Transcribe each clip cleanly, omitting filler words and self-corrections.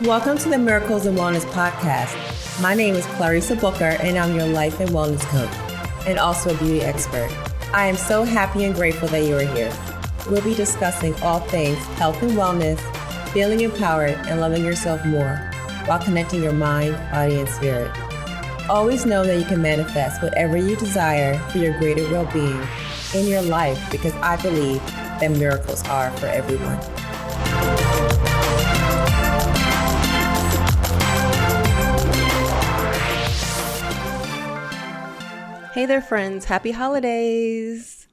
Welcome to the Miracles and Wellness Podcast. My name is Clarissa and I'm your life and wellness coach and also a beauty expert. I am so happy and grateful that you are here. We'll be discussing all things health and wellness, feeling empowered, and loving yourself more while connecting your mind, body, and spirit. Always know that you can manifest whatever you desire for your greater well-being in your life because I believe that miracles are for everyone. Hey there, friends. Happy holidays.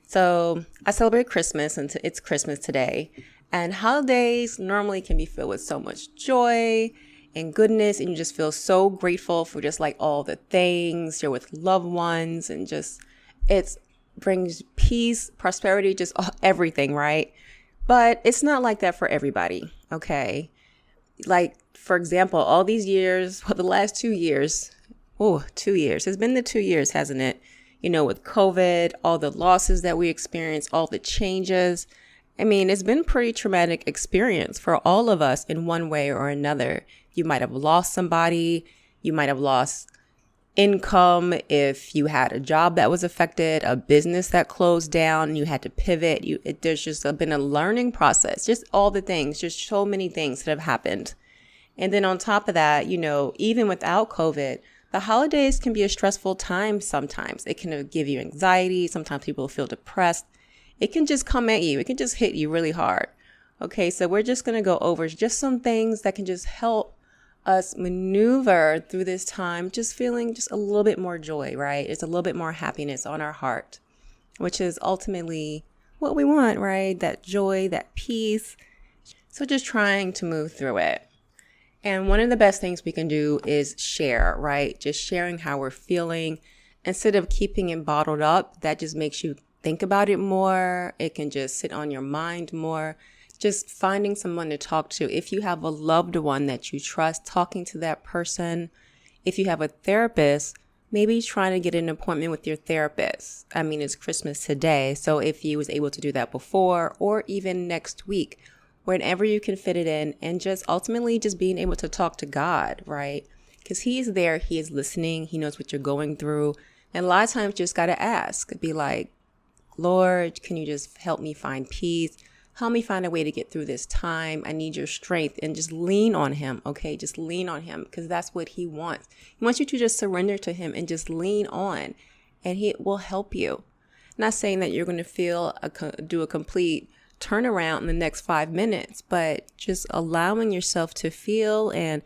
So I celebrate Christmas and it's Christmas today. And holidays normally can be filled with so much joy and goodness. And you just feel so grateful for just like all the things. You're with loved ones and just it brings peace, prosperity, just everything, right? But it's not like that for everybody, okay? Like, for example, all these years, the last 2 years, 2 years. It's been the 2 years, hasn't it? You know, with COVID, all the losses that we experienced, all the changes. I mean, it's been a pretty traumatic experience for all of us in one way or another. You might have lost somebody. You might have lost income if you had a job that was affected, a business that closed down, you had to pivot. There's just been a learning process, just all the things, just so many things that have happened. And then on top of that, you know, even without COVID, the holidays can be a stressful time sometimes. It can give you anxiety. Sometimes people feel depressed. It can just come at you. It can just hit you really hard. Okay, so we're just going to go over just some things that can just help us maneuver through this time, just feeling just a little bit more joy, right? It's a little bit more happiness on our heart, which is ultimately what we want, right? That joy, that peace. So just trying to move through it. And one of the best things we can do is share, right? Just sharing how we're feeling instead of keeping it bottled up. That just makes you think about it more. It can just sit on your mind more. Just finding someone to talk to. If you have a loved one that you trust, talking to that person. If you have a therapist, maybe trying to get an appointment with your therapist. I mean, it's Christmas today. So if you was able to do that before or even next week, whenever you can fit it in, and just ultimately just being able to talk to God, right? Because He is there. He is listening. He knows what you're going through. And a lot of times you just got to ask, be like, Lord, can you just help me find peace? Help me find a way to get through this time. I need your strength, and just lean on Him. Okay. Just lean on Him because that's what He wants. He wants you to just surrender to Him and just lean on, and He will help you. Not saying that you're going to do a complete turnaround in the next 5 minutes, but just allowing yourself to feel and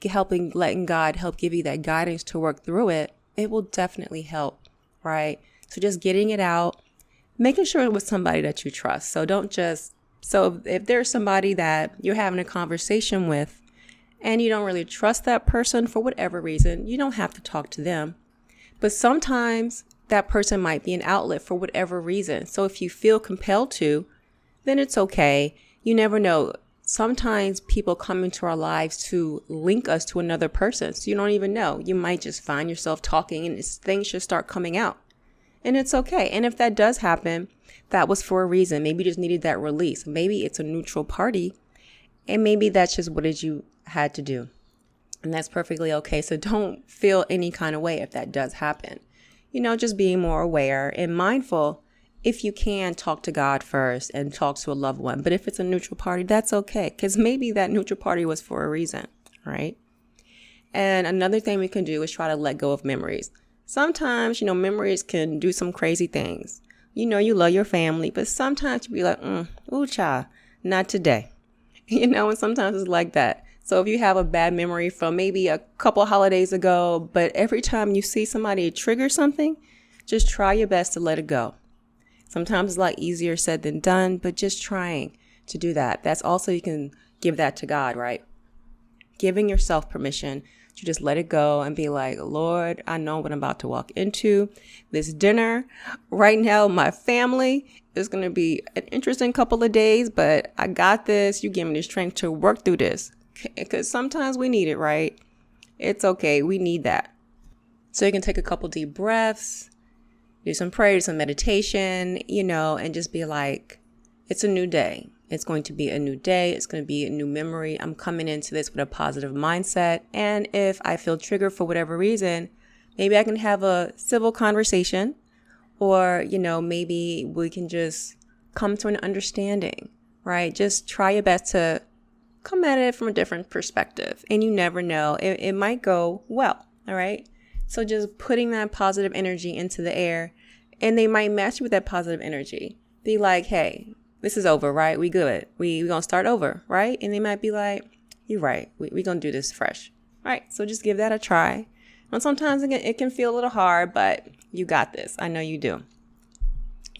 letting God help give you that guidance to work through it. It will definitely help, right? So just getting it out, making sure it was somebody that you trust. So if there's somebody that you're having a conversation with and you don't really trust that person for whatever reason, you don't have to talk to them. But sometimes that person might be an outlet for whatever reason. So if you feel compelled to, then it's okay. You never know. Sometimes people come into our lives to link us to another person. So you don't even know. You might just find yourself talking and things should start coming out. And it's okay. And if that does happen, that was for a reason. Maybe you just needed that release. Maybe it's a neutral party. And maybe that's just what you had to do. And that's perfectly okay. So don't feel any kind of way if that does happen. You know, just being more aware and mindful. If you can, talk to God first and talk to a loved one. But if it's a neutral party, that's okay. Because maybe that neutral party was for a reason, right? And another thing we can do is try to let go of memories. Sometimes, you know, memories can do some crazy things. You know, you love your family, but sometimes you be like, ooh, child, not today. You know, and sometimes it's like that. So if you have a bad memory from maybe a couple holidays ago, but every time you see somebody trigger something, just try your best to let it go. Sometimes it's a lot easier said than done, but just trying to do that. That's also, you can give that to God, right? Giving yourself permission to just let it go and be like, Lord, I know what I'm about to walk into. This dinner right now, my family is going to be an interesting couple of days, but I got this. You give me the strength to work through this because sometimes we need it, right? It's okay. We need that. So you can take a couple deep breaths, do some prayer, some meditation, you know, and just be like, it's a new day. It's going to be a new day. It's going to be a new memory. I'm coming into this with a positive mindset. And if I feel triggered for whatever reason, maybe I can have a civil conversation, or, maybe we can just come to an understanding, right? Just try your best to come at it from a different perspective. And you never know, it might go well. All right. So just putting that positive energy into the air, and they might match you with that positive energy. Be like, hey, this is over, right? We good. We gonna start over, right? And they might be like, you're right. We gonna do this fresh. All right. So just give that a try. And sometimes it can feel a little hard, but you got this. I know you do.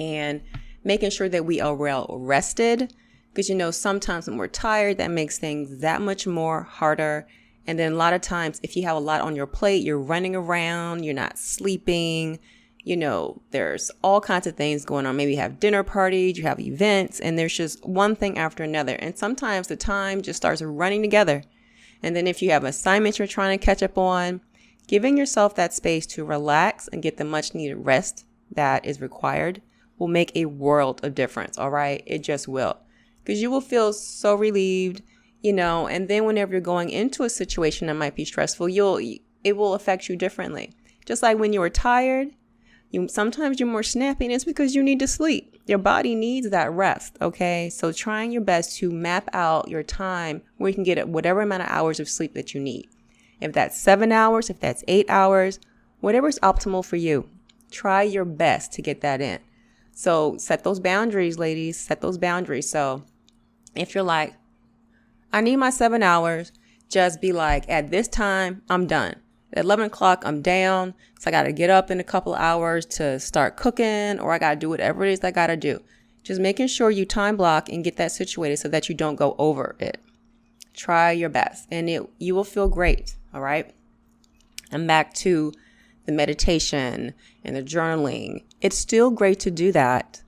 And making sure that we are well rested, because sometimes when we're tired, that makes things that much more harder. And then a lot of times, if you have a lot on your plate, you're running around, you're not sleeping, there's all kinds of things going on. Maybe you have dinner parties, you have events, and there's just one thing after another. And sometimes the time just starts running together. And then if you have assignments you're trying to catch up on, giving yourself that space to relax and get the much needed rest that is required will make a world of difference. All right. It just will, because you will feel so relieved, and then whenever you're going into a situation that might be stressful, it will affect you differently. Just like when you were tired, sometimes you're more snappy, and it's because you need to sleep. Your body needs that rest. Okay. So trying your best to map out your time where you can get whatever amount of hours of sleep that you need. If that's 7 hours, if that's 8 hours, whatever is optimal for you, try your best to get that in. So set those boundaries, ladies, set those boundaries. So if you're like, I need my 7 hours, just be like, at this time, I'm done. At 11 o'clock, I'm down. So I got to get up in a couple hours to start cooking, or I got to do whatever it is I got to do. Just making sure you time block and get that situated so that you don't go over it. Try your best, and you will feel great. All right. And back to the meditation and the journaling. It's still great to do that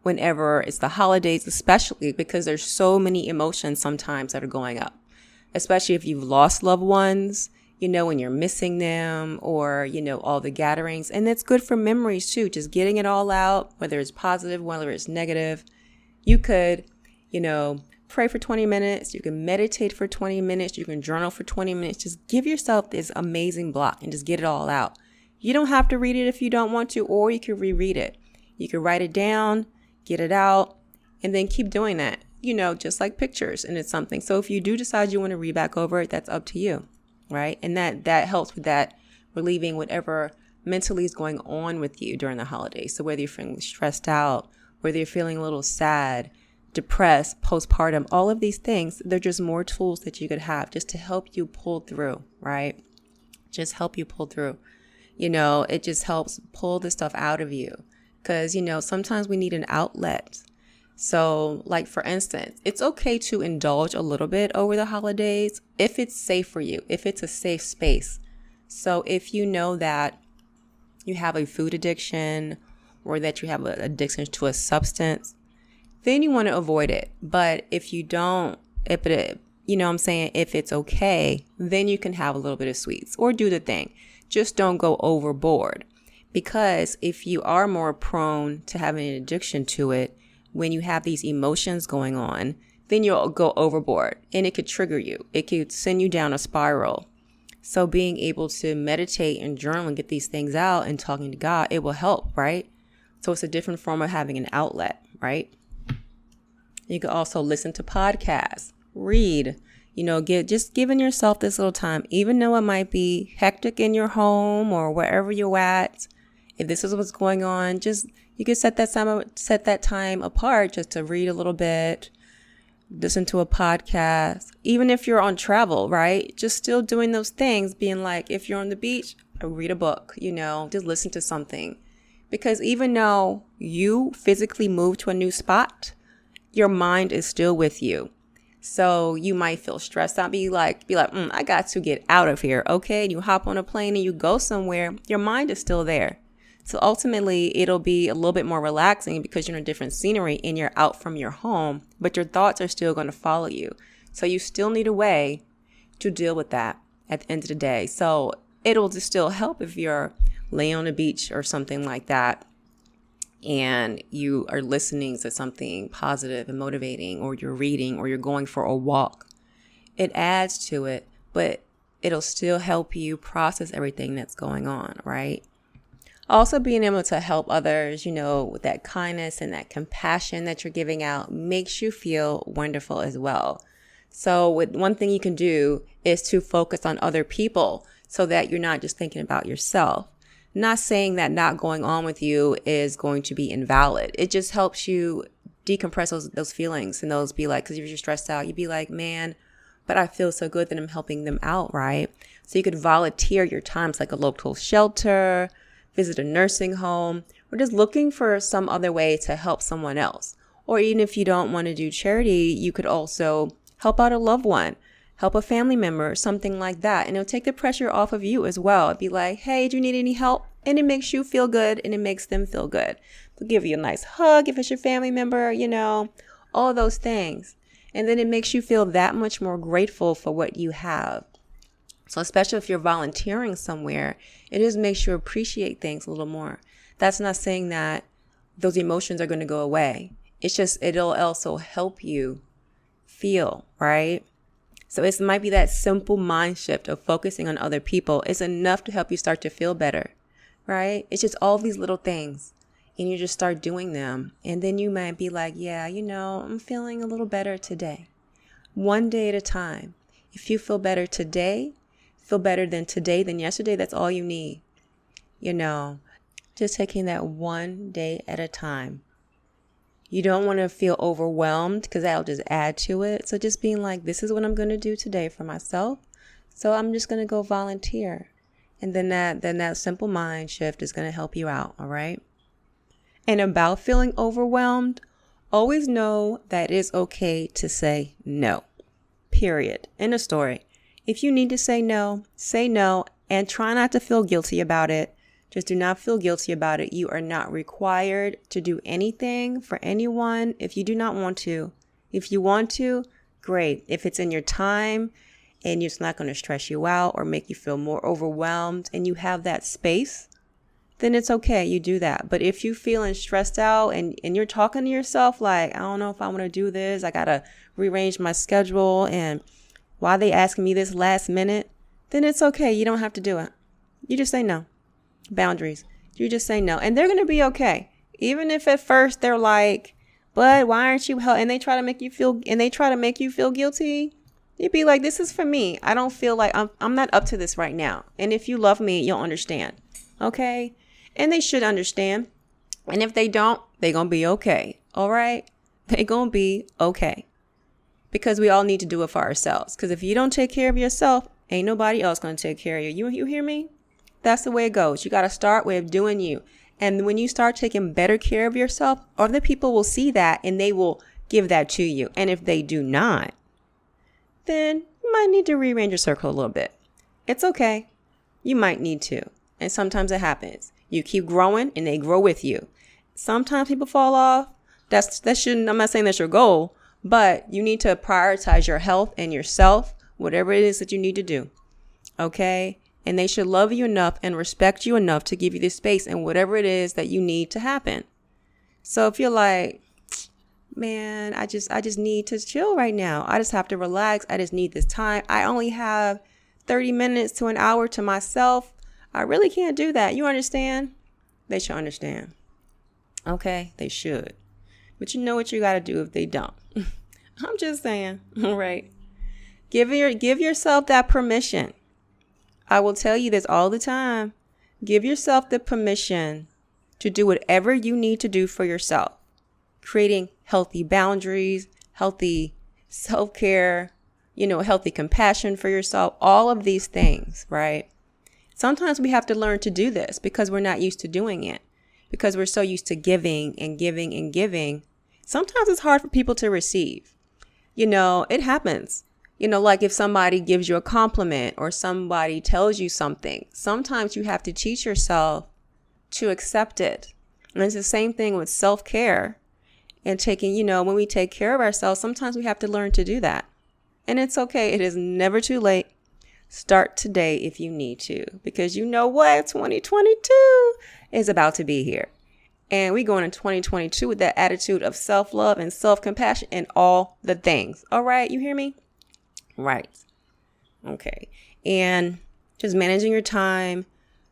whenever it's the holidays, especially because there's so many emotions sometimes that are going up, especially if you've lost loved ones, when you're missing them, or, all the gatherings. And it's good for memories too, just getting it all out, whether it's positive, whether it's negative. You could, pray for 20 minutes. You can meditate for 20 minutes. You can journal for 20 minutes. Just give yourself this amazing block and just get it all out. You don't have to read it if you don't want to, or you can reread it. You can write it down, get it out, and then keep doing that, just like pictures. And it's something. So if you do decide you want to read back over it, that's up to you, right? And that helps with that, relieving whatever mentally is going on with you during the holidays. So whether you're feeling stressed out, whether you're feeling a little sad, depressed, postpartum, all of these things, they're just more tools that you could have just to help you pull through, right? Just help you pull through. It just helps pull the stuff out of you, because, sometimes we need an outlet. So like, for instance, it's okay to indulge a little bit over the holidays if it's safe for you, if it's a safe space. So if you know that you have a food addiction, or that you have an addiction to a substance, then you want to avoid it. But if you don't, if it's okay, then you can have a little bit of sweets or do the thing. Just don't go overboard, because if you are more prone to having an addiction to it, when you have these emotions going on, then you'll go overboard, and it could trigger you. It could send you down a spiral. So being able to meditate and journal and get these things out and talking to God, it will help, right? So it's a different form of having an outlet, right? You can also listen to podcasts, read, just giving yourself this little time, even though it might be hectic in your home or wherever you're at. If this is what's going on, you can set that time apart just to read a little bit, listen to a podcast, even if you're on travel, right? Just still doing those things, being like, if you're on the beach, read a book, just listen to something. Because even though you physically move to a new spot, your mind is still with you. So you might feel stressed out, be like, I got to get out of here. Okay. And you hop on a plane and you go somewhere. Your mind is still there. So ultimately it'll be a little bit more relaxing because you're in a different scenery and you're out from your home, but your thoughts are still going to follow you. So you still need a way to deal with that at the end of the day. So it'll just still help if you're laying on the beach or something like that. and you are listening to something positive and motivating, or you're reading, or you're going for a walk, it adds to it, but it'll still help you process everything that's going on, right? Also, being able to help others, with that kindness and that compassion that you're giving out makes you feel wonderful as well. So one thing you can do is to focus on other people so that you're not just thinking about yourself. Not saying that not going on with you is going to be invalid. It just helps you decompress those feelings and those be like, because if you're stressed out, you'd be like, man, but I feel so good that I'm helping them out, right? So you could volunteer your time to like a local shelter, visit a nursing home, or just looking for some other way to help someone else. Or even if you don't want to do charity, you could also help out a loved one, help a family member, something like that. And it'll take the pressure off of you as well. It'd be like, hey, do you need any help? And it makes you feel good and it makes them feel good. They'll give you a nice hug if it's your family member, all of those things. And then it makes you feel that much more grateful for what you have. So especially if you're volunteering somewhere, it just makes you appreciate things a little more. That's not saying that those emotions are going to go away. It's just, it'll also help you feel, right? So it might be that simple mind shift of focusing on other people is enough to help you start to feel better, right? It's just all these little things, and you just start doing them. And then you might be like, yeah, I'm feeling a little better today. One day at a time. If you feel better today, feel better than yesterday, that's all you need. Just taking that one day at a time. You don't want to feel overwhelmed because that'll just add to it. So just being like, this is what I'm going to do today for myself. So I'm just going to go volunteer. And then that simple mind shift is going to help you out. All right. And about feeling overwhelmed, always know that it is okay to say no. Period. End of story. If you need to say no, and try not to feel guilty about it. Just do not feel guilty about it. You are not required to do anything for anyone if you do not want to. If you want to, great. If it's in your time and it's not going to stress you out or make you feel more overwhelmed and you have that space, then it's okay. You do that. But if you're feeling stressed out and you're talking to yourself like, I don't know if I want to do this. I got to rearrange my schedule. And why are they asking me this last minute? Then it's okay. You don't have to do it. You just say no. Boundaries. You just say no. And they're going to be okay. Even if at first they're like, but why aren't you helping? And they try to make you feel guilty. You'd be like, this is for me. I don't feel like I'm not up to this right now. And if you love me, you'll understand. Okay. And they should understand. And if they don't, they're going to be okay. All right. They're going to be okay. Because we all need to do it for ourselves. Because if you don't take care of yourself, ain't nobody else going to take care of you. You hear me? That's the way it goes. You got to start with doing you. And when you start taking better care of yourself, other people will see that and they will give that to you. And if they do not, then you might need to rearrange your circle a little bit. It's okay. You might need to. And sometimes it happens. You keep growing and they grow with you. Sometimes people fall off. I'm not saying that's your goal, but you need to prioritize your health and yourself, whatever it is that you need to do. Okay? And they should love you enough and respect you enough to give you the space and whatever it is that you need to happen. So if you're like, man, I just need to chill right now. I just have to relax. I just need this time. I only have 30 minutes to an hour to myself. I really can't do that. You understand? They should understand. Okay? They should. But you know what you got to do if they don't. I'm just saying. All right. Give yourself that permission. I will tell you this all the time. Give yourself the permission to do whatever you need to do for yourself. Creating healthy boundaries, healthy self-care, healthy compassion for yourself, all of these things, right? Sometimes we have to learn to do this because we're not used to doing it, because we're so used to giving and giving and giving. Sometimes it's hard for people to receive. It happens. Like if somebody gives you a compliment or somebody tells you something, sometimes you have to teach yourself to accept it. And it's the same thing with self-care and taking, when we take care of ourselves, sometimes we have to learn to do that. And it's okay. It is never too late. Start today if you need to, because you know what? 2022 is about to be here. And we going in 2022 with that attitude of self-love and self-compassion and all the things. All right, you hear me? Right. Okay. And just managing your time,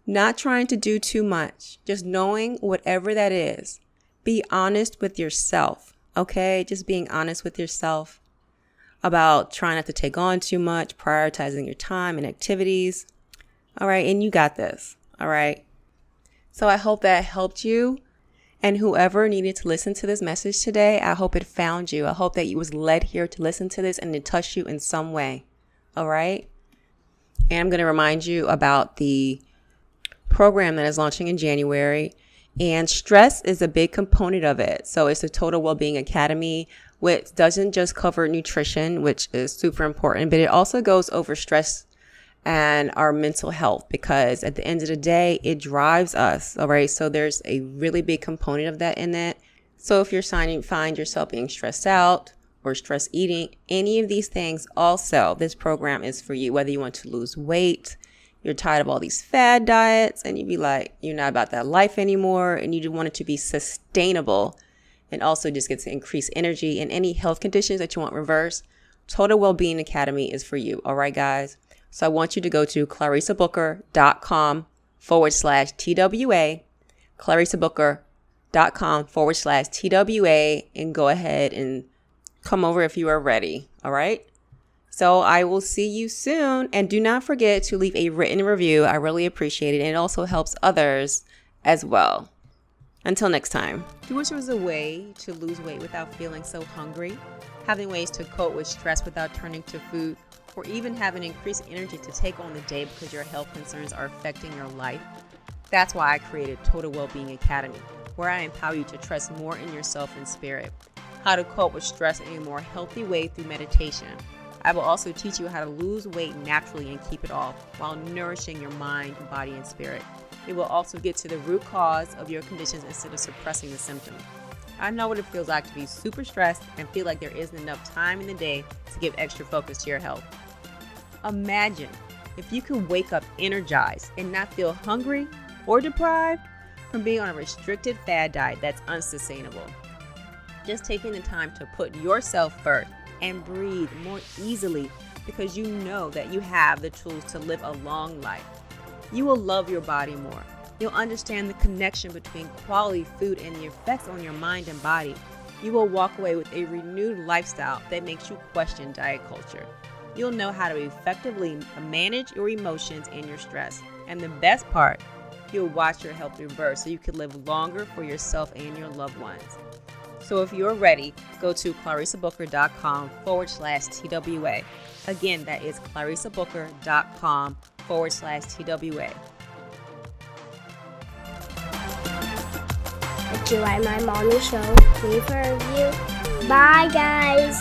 not trying to do too much, just knowing whatever that is. Be honest with yourself, okay? Just being honest with yourself about trying not to take on too much, prioritizing your time and activities. All right, and you got this, all right? So I hope that helped you. And whoever needed to listen to this message today, I hope it found you. I hope that you was led here to listen to this and it touched you in some way, all right? And I'm going to remind you about the program that is launching in January. And stress is a big component of it. So it's a Total Wellbeing Academy, which doesn't just cover nutrition, which is super important, but it also goes over stress and our mental health, because at the end of the day, it drives us. All right. So there's a really big component of that in it. So if you're find yourself being stressed out or stress eating, any of these things, also, this program is for you. Whether you want to lose weight, you're tired of all these fad diets, and you be like, you're not about that life anymore, and you want it to be sustainable, and also just get to increase energy and any health conditions that you want reversed, Total Wellbeing Academy is for you. All right, guys. So I want you to go to clarissabooker.com/TWA, clarissabooker.com/TWA, and go ahead and come over if you are ready. All right. So I will see you soon. And do not forget to leave a written review. I really appreciate it. And it also helps others as well. Until next time. Do you wish there was a way to lose weight without feeling so hungry? Having ways to cope with stress without turning to food? Or even having increased energy to take on the day because your health concerns are affecting your life? That's why I created Total Wellbeing Academy, where I empower you to trust more in yourself and spirit, how to cope with stress in a more healthy way through meditation. I will also teach you how to lose weight naturally and keep it off while nourishing your mind, body, and spirit. It will also get to the root cause of your conditions instead of suppressing the symptoms. I know what it feels like to be super stressed and feel like there isn't enough time in the day to give extra focus to your health. Imagine if you could wake up energized and not feel hungry or deprived from being on a restricted fad diet that's unsustainable. Just taking the time to put yourself first and breathe more easily because you know that you have the tools to live a long life. You will love your body more. You'll understand the connection between quality food and the effects on your mind and body. You will walk away with a renewed lifestyle that makes you question diet culture. You'll know how to effectively manage your emotions and your stress. And the best part, you'll watch your health reverse so you can live longer for yourself and your loved ones. So if you're ready, go to clarissabooker.com/TWA. Again, that is clarissabooker.com/TWA. If you like my morning show, leave a review. Bye, guys.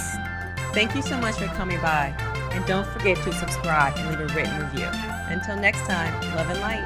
Thank you so much for coming by. And don't forget to subscribe and leave a written review. Until next time, love and light.